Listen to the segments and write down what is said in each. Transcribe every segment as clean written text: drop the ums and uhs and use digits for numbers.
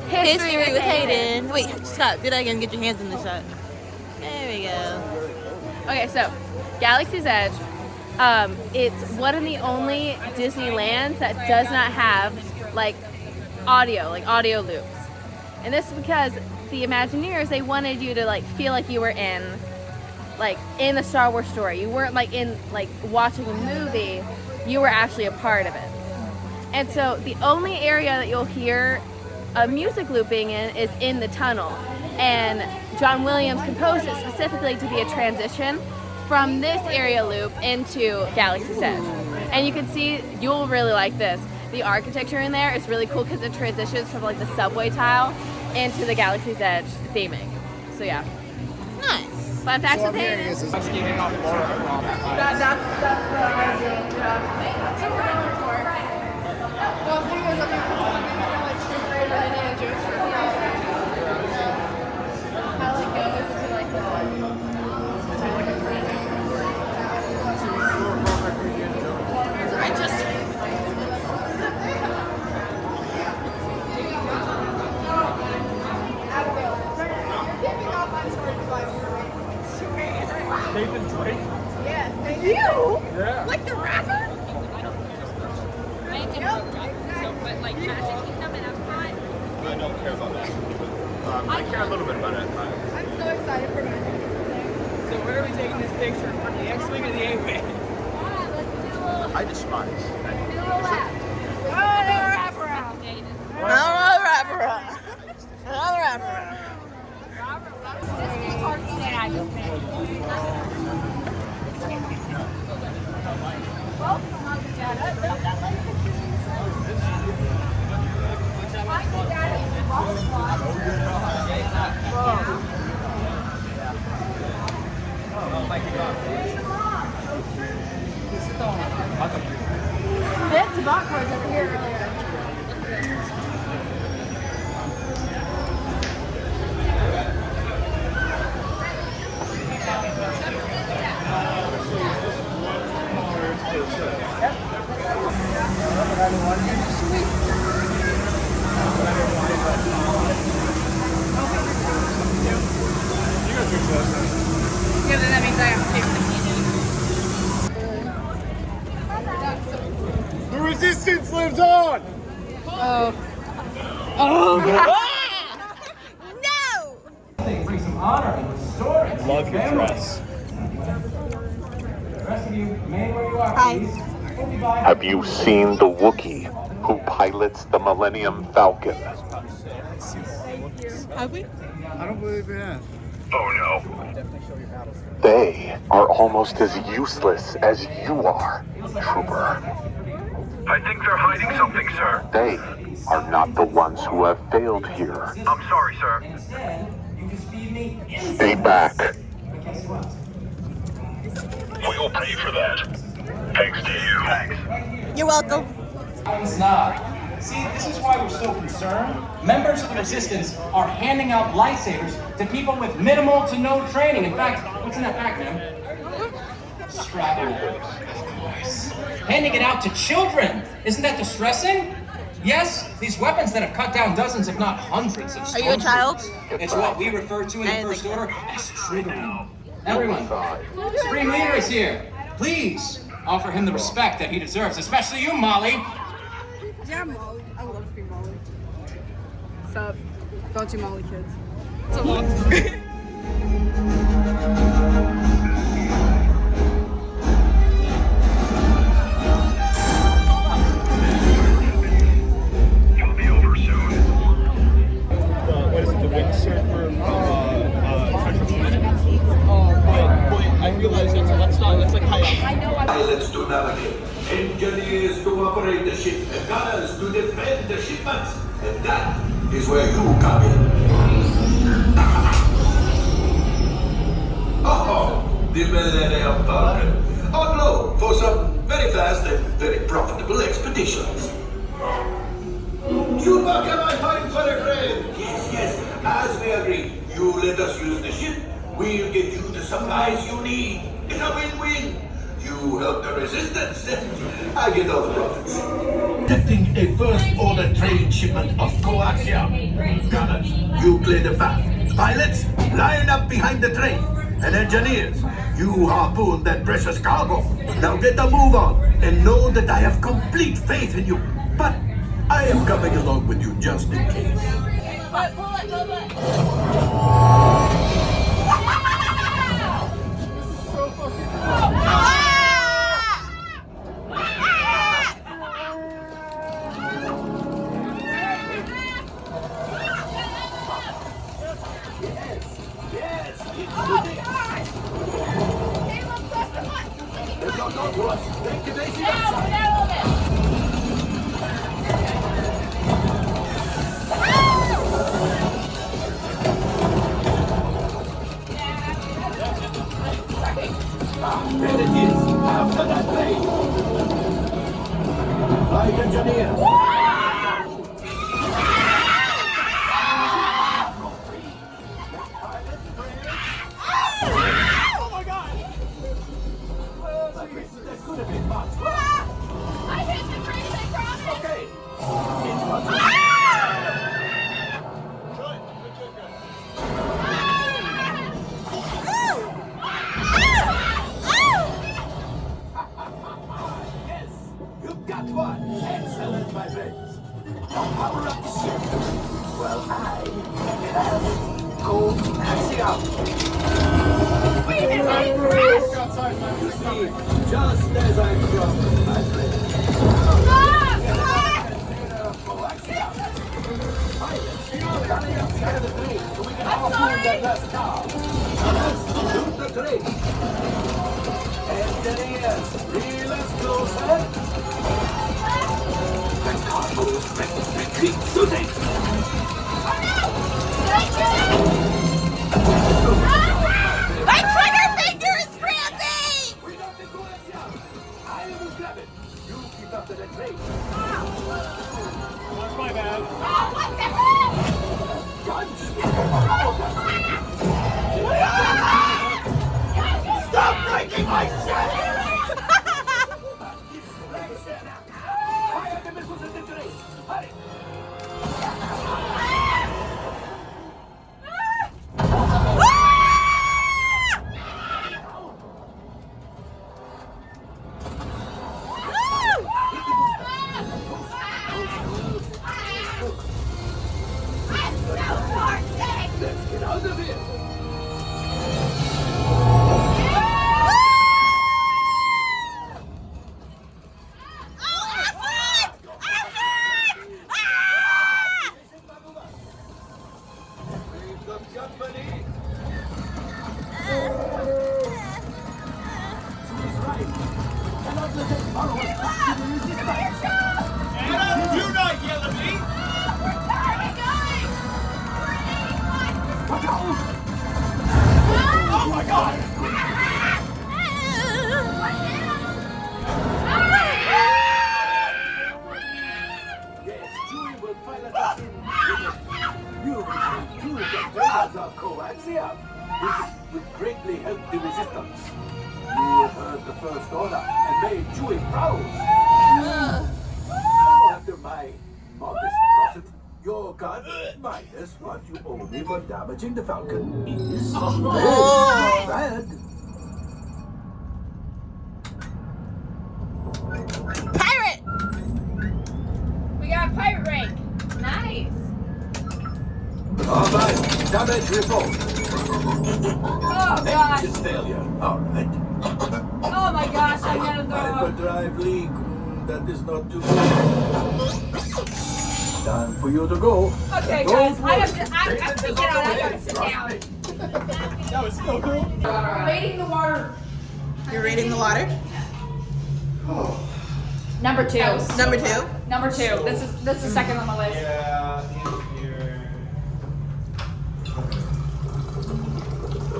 History with Hayden. Wait, Scott, do that again. Get your hands in the shot. There we go. Okay, so Galaxy's Edge. It's one of the only Disneylands that does not have like audio loops, and this is because the Imagineers, they wanted you to like feel like you were in the Star Wars story. You weren't like in like watching a movie. You were actually a part of it. And so the only area that you'll hear a music looping in is in the tunnel. And John Williams composed it specifically to be a transition from this area loop into Galaxy's Edge. And you can see, you'll really like this. The architecture in there is really cool because it transitions from like the subway tile into the Galaxy's Edge theming. So yeah. Nice. Fun facts with Hayden. That's the idea. That's what we're going for. Well, I think it was looking for like fifth grade or Indiana Jones for how like goes into like the I just Nathan Drake? yeah, you? Yeah. Like the rapper? But like Magic Kingdom and Epcot, I don't care about that. I care a little bit about it. I'm so excited for Magic Kingdom. So where are we taking this picture? From the X-Wing or the A-Wing? I despise. I'll wrap around. I'll wrap around. That's about cards over here earlier. Yeah, then that means I have to. The resistance lives on! No! Bring some honor and restore it to Love your family. dress. The rest of you, remain where you are, Hi. please. We'll be by. Have you seen the Wookiee who pilots the Millennium Falcon? Have we? I don't believe we have. Oh no. They are almost as useless as you are, Trooper. I think they're hiding something, sir. They are not the ones who have failed here. I'm sorry, sir. Instead, you just feed me instant Stay back. But guess what? We'll pay for that. Thanks to you. Thanks. You're welcome. It's not. See, this is why we're so concerned. Members of the Resistance are handing out lightsabers to people with minimal to no training. In fact, what's in that pack, man? Scrabble. Of course. Handing it out to children. Isn't that distressing? Yes, these weapons that have cut down dozens, if not hundreds of Are you a child? It's what we refer to in I the didn't First think Order as triggering. Everyone, Supreme Leader is here. Please offer him the respect that he deserves, especially you, Molly. Yeah, Molly. I love being Molly. What's up? Don't you Molly kids. You'll be over soon. What is it, the windsurfer from I realize that's like high. Pilots to navigate, engineers to operate the ship, and gunners to defend the shipments. And that is where you come in. Oh, the Millennium Falcon. En route for some very fast and very profitable expeditions. Chewbacca, my fine furry friend. Yes, yes, as we agreed, you let us use the ship. We'll get you the supplies you need. It's a win-win. You to help the resistance. I get all the profits. Detecting a first-order train shipment of coaxium. Gunners, you clear the path. Pilots, line up behind the train. And engineers, you harpoon that precious cargo. Now get a move on and know that I have complete faith in you. But I am coming along with you just in case. There it is, after that train. Flight engineers. Oh my God! There could have been much. I hit the brakes, I promise. Okay. It's much. Yes, you've got one. Excellent, my friends. Now power up the ship. Well, I have coaxium. Wait a minute, I crashed. You see, just as I promised, my friend. Coming outside of the train so we can all move that last car. Let's shoot the train. Engineers, reel us closer. The car goes retreat, shooting. My trigger finger is cramping! We got the coaxium. I will grab it. You keep up to the train. That's my bad. Oh, what the hell? Stop breaking my shell! Fire the missiles at the train! Hurry! Let's get out of here! We've got company! She's right. Cannot let them follow us back to the resistance! Anna, you not yell at me! Watch out! Oh my God! Yes, Chewie will pilot us in. You will too get rid of coaxium. This would greatly help the resistance. You heard the First Order and made Chewie proud. Now, after my modest profit, your gun minus what you owe me for damaging the Falcon is not bad. Pirate! We got a pirate rank. Nice. All right, damage report. Oh gosh. Engine failure. All right. Oh my gosh, I gotta throw up. Hyperdrive leak. That is not too bad. Time for you to go. Okay, guys, I have to get out. I gotta sit down. That was so cool. Rating the water. You're rating the water? Number 2. Number 2? Number 2. This is the second on the list. Yeah, here. I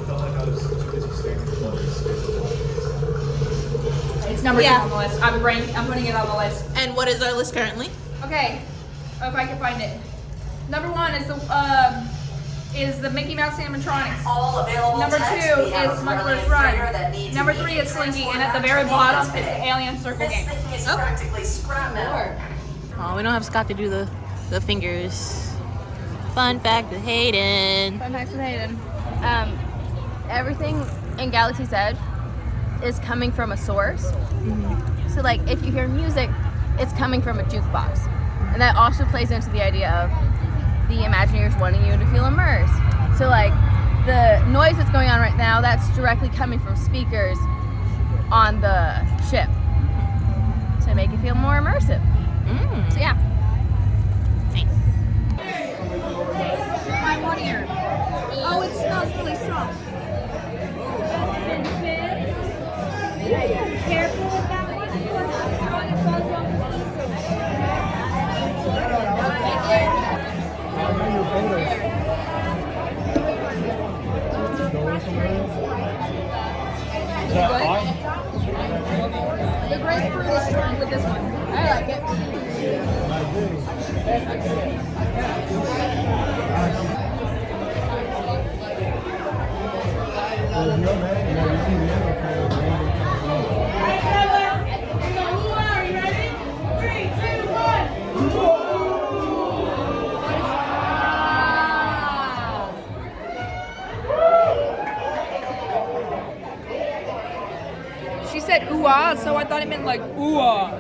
felt like I was too busy staring at the It's number 2 Yeah. on the list. I'm putting it on the list. And what is our list currently? Okay, if I can find it. Number 1 is the is the Mickey Mouse animatronics. All available Number 2 text, we have is a Smuggler's brilliant Run. trainer that needs Number to 3 be is Slinky, and transformed at the very bottom is today. the Alien Circle This game. thing is practically scrap metal. Oh, we don't have Scott to do the fingers. Fun fact with Hayden. Fun facts with Hayden. Everything in Galaxy's Edge is coming from a source. So like if you hear music, it's coming from a jukebox. And that also plays into the idea of the Imagineers wanting you to feel immersed. So like the noise that's going on right now, that's directly coming from speakers on the ship to make it feel more immersive. So yeah. My one ear. Oh, it smells really strong. Careful with that one. It falls off The grapefruit is strong with this one. I like it. She said ooh ah, so I thought it meant like ooh ah.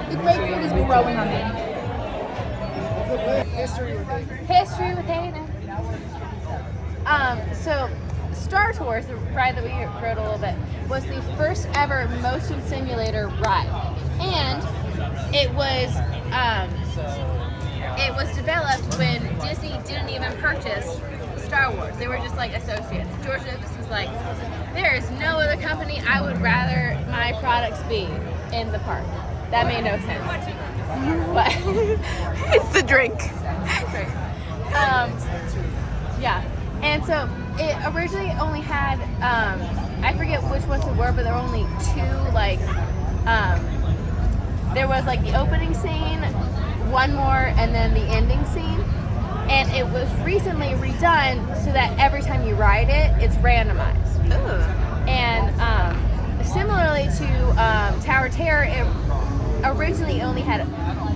The grapefruit is growing on me. History with Hayden. So Star Tours, the ride that we rode a little bit, was the first ever motion simulator ride, and it was developed when Disney didn't even purchase Star Wars. They were just like associates. George Lucas was like, there is no other company I would rather my products be in the park. That made no sense. But It's the drink. Yeah, and so it originally only had I forget which ones there were, but there were only 2 like there was like the opening scene, one more, and then the ending scene. And it was recently redone so that every time you ride it, it's randomized. Ooh. And similarly to Tower of Terror, it originally only had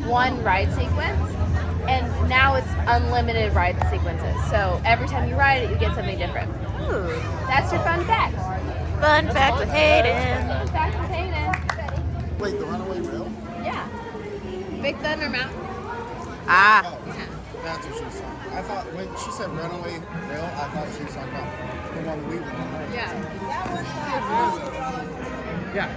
1 ride sequence, and now it's unlimited ride sequences. So every time you ride it, you get something different. Ooh. That's your fun fact. Fun fact with Hayden. Fun fact with Hayden. Wait, the runaway rail? Yeah. Big Thunder Mountain. Ah. That's what she was talking about. I thought when she said runaway rail, I thought she was talking about the one we were on. Yeah. Yeah.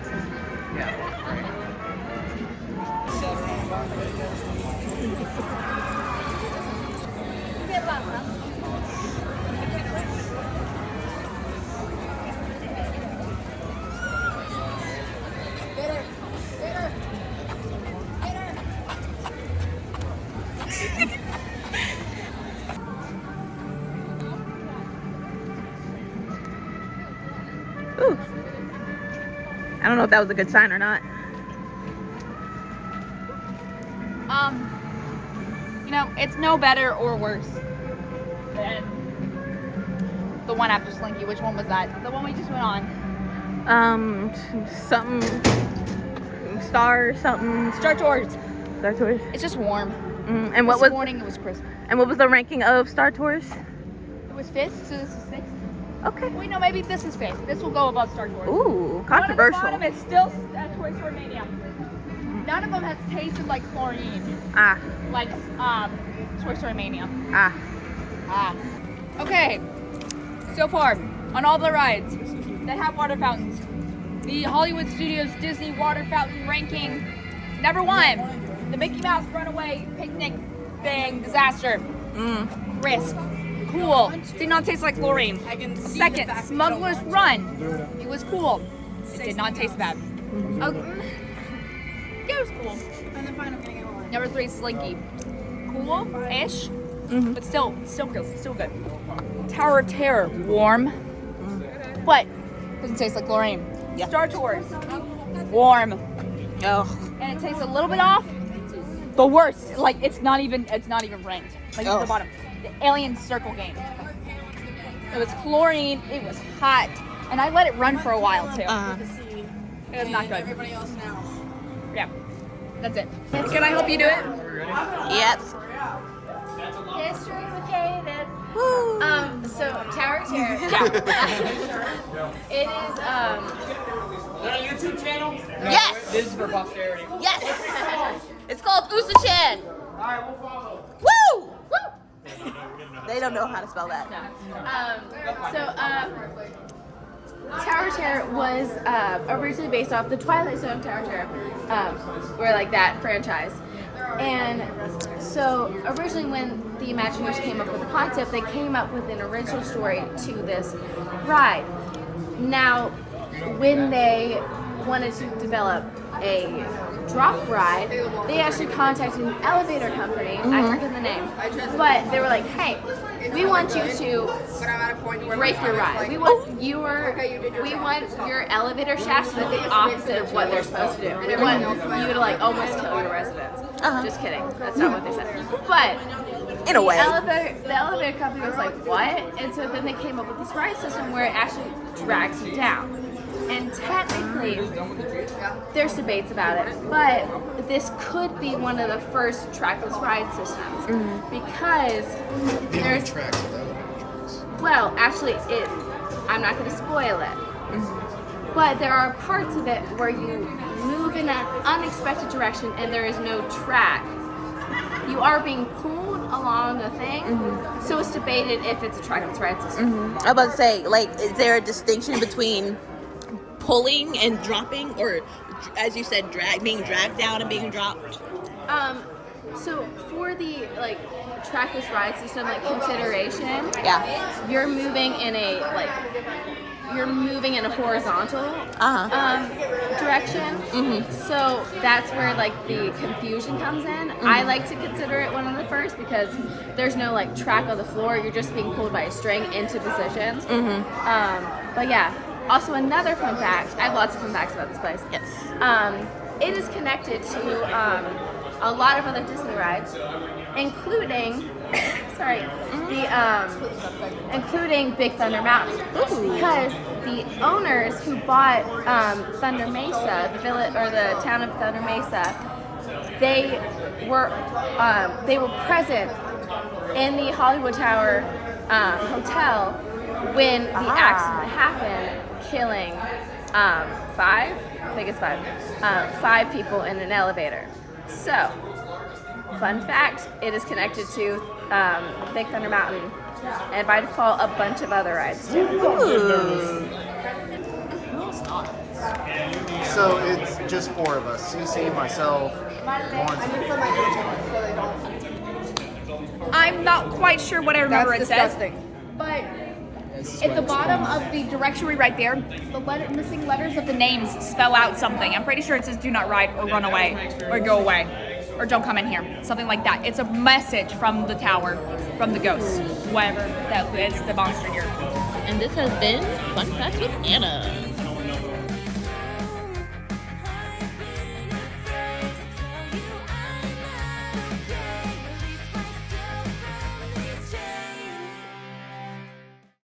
Ooh. I don't know if that was a good sign or not. You know, it's no better or worse than the one after Slinky. Which one was that? The one we just went on. Something Star something. Star Tours. Star Tours. It's just warm. And what This was morning it was crisp. and what was the ranking of Star Tours? It was 5th, so this is 6th. Okay. Wait, no, maybe this is 5th. This will go above Star Tours. Ooh, controversial. One at the bottom is still Toy Story Mania. None of them has tasted like chlorine, Ah. like Toy Story Mania. Ah. Okay, so far on all the rides that have water fountains, the Hollywood Studios Disney water fountain ranking, number 1, the Mickey Mouse Runaway Picnic Thing Disaster. Crisp, cool, did not taste like chlorine. Second, Smuggler's Run. It was cool. It did not taste bad. Yeah, it was cool. And then finally getting it all. Number 3, Slinky. Cool-ish, but still good. Tower of Terror, warm, but doesn't taste like chlorine. Yeah. Star Tours, warm, Oh. and it tastes a little bit off, The worst. Like it's not even ranked. Like it's Oh. the bottom. The Alien Circle game. It was chlorine. It was hot, and I let it run for a while too. It was not good. Everybody else now. Yeah, that's it. Can I help you do it? Yep. History with Hayden. Woo. So Tower Terror. It is YouTube channel? Yes. This is for posterity. Yes. It's called Usa-chan. Alright, we'll follow. Woo! Woo! They don't know how to spell that. Tower Terror was originally based off the Twilight Zone Tower Terror, or like that franchise. And so originally when the Imagineers came up with the concept, they came up with an original story to this ride. Now, when they wanted to develop a drop ride, they actually contacted an elevator company, I forget the name, but they were like, hey, we want you to break your ride. We want your elevator shafts to be the opposite of what they're supposed to do. We want you to like almost kill your residents. Just kidding. That's not what they said. But In a way. the elevator company was like, what? And so then they came up with this ride system where it actually drags you down. And technically, there's debates about it, but this could be one of the first trackless ride systems because there's well, actually, I'm not going to spoil it, but there are parts of it where you move in an unexpected direction and there is no track. You are being pulled along a thing, so it's debated if it's a trackless ride system. I'm about to say, like, is there a distinction between pulling and dropping, or as you said, being dragged down and being dropped? So for the like trackless ride system, like consideration, Yeah. you're moving in a horizontal direction. So that's where like the confusion comes in. I like to consider it one of the first because there's no like track on the floor. You're just being pulled by a string into position. But yeah. Also, another fun fact. I have lots of fun facts about this place. Yes. It is connected to a lot of other Disney rides, including including Big Thunder Mountain. Because the owners who bought Thunder Mesa, the town of Thunder Mesa, they were present in the Hollywood Tower hotel when the accident happened, killing five people in an elevator. So, fun fact, it is connected to Big Thunder Mountain, and by default, a bunch of other rides too. So it's just 4 of us. CC, myself, Lawrence. I'm not quite sure what I remember That's it says, disgusting. but at the bottom of the directory right there, the missing letters of the names spell out something. I'm pretty sure it says "Do not ride" or "Run away" or "Go away" or "Don't come in here," something like that. It's a message from the tower, from the ghost, whatever that is, the monster here. And this has been Fun Facts with Anna.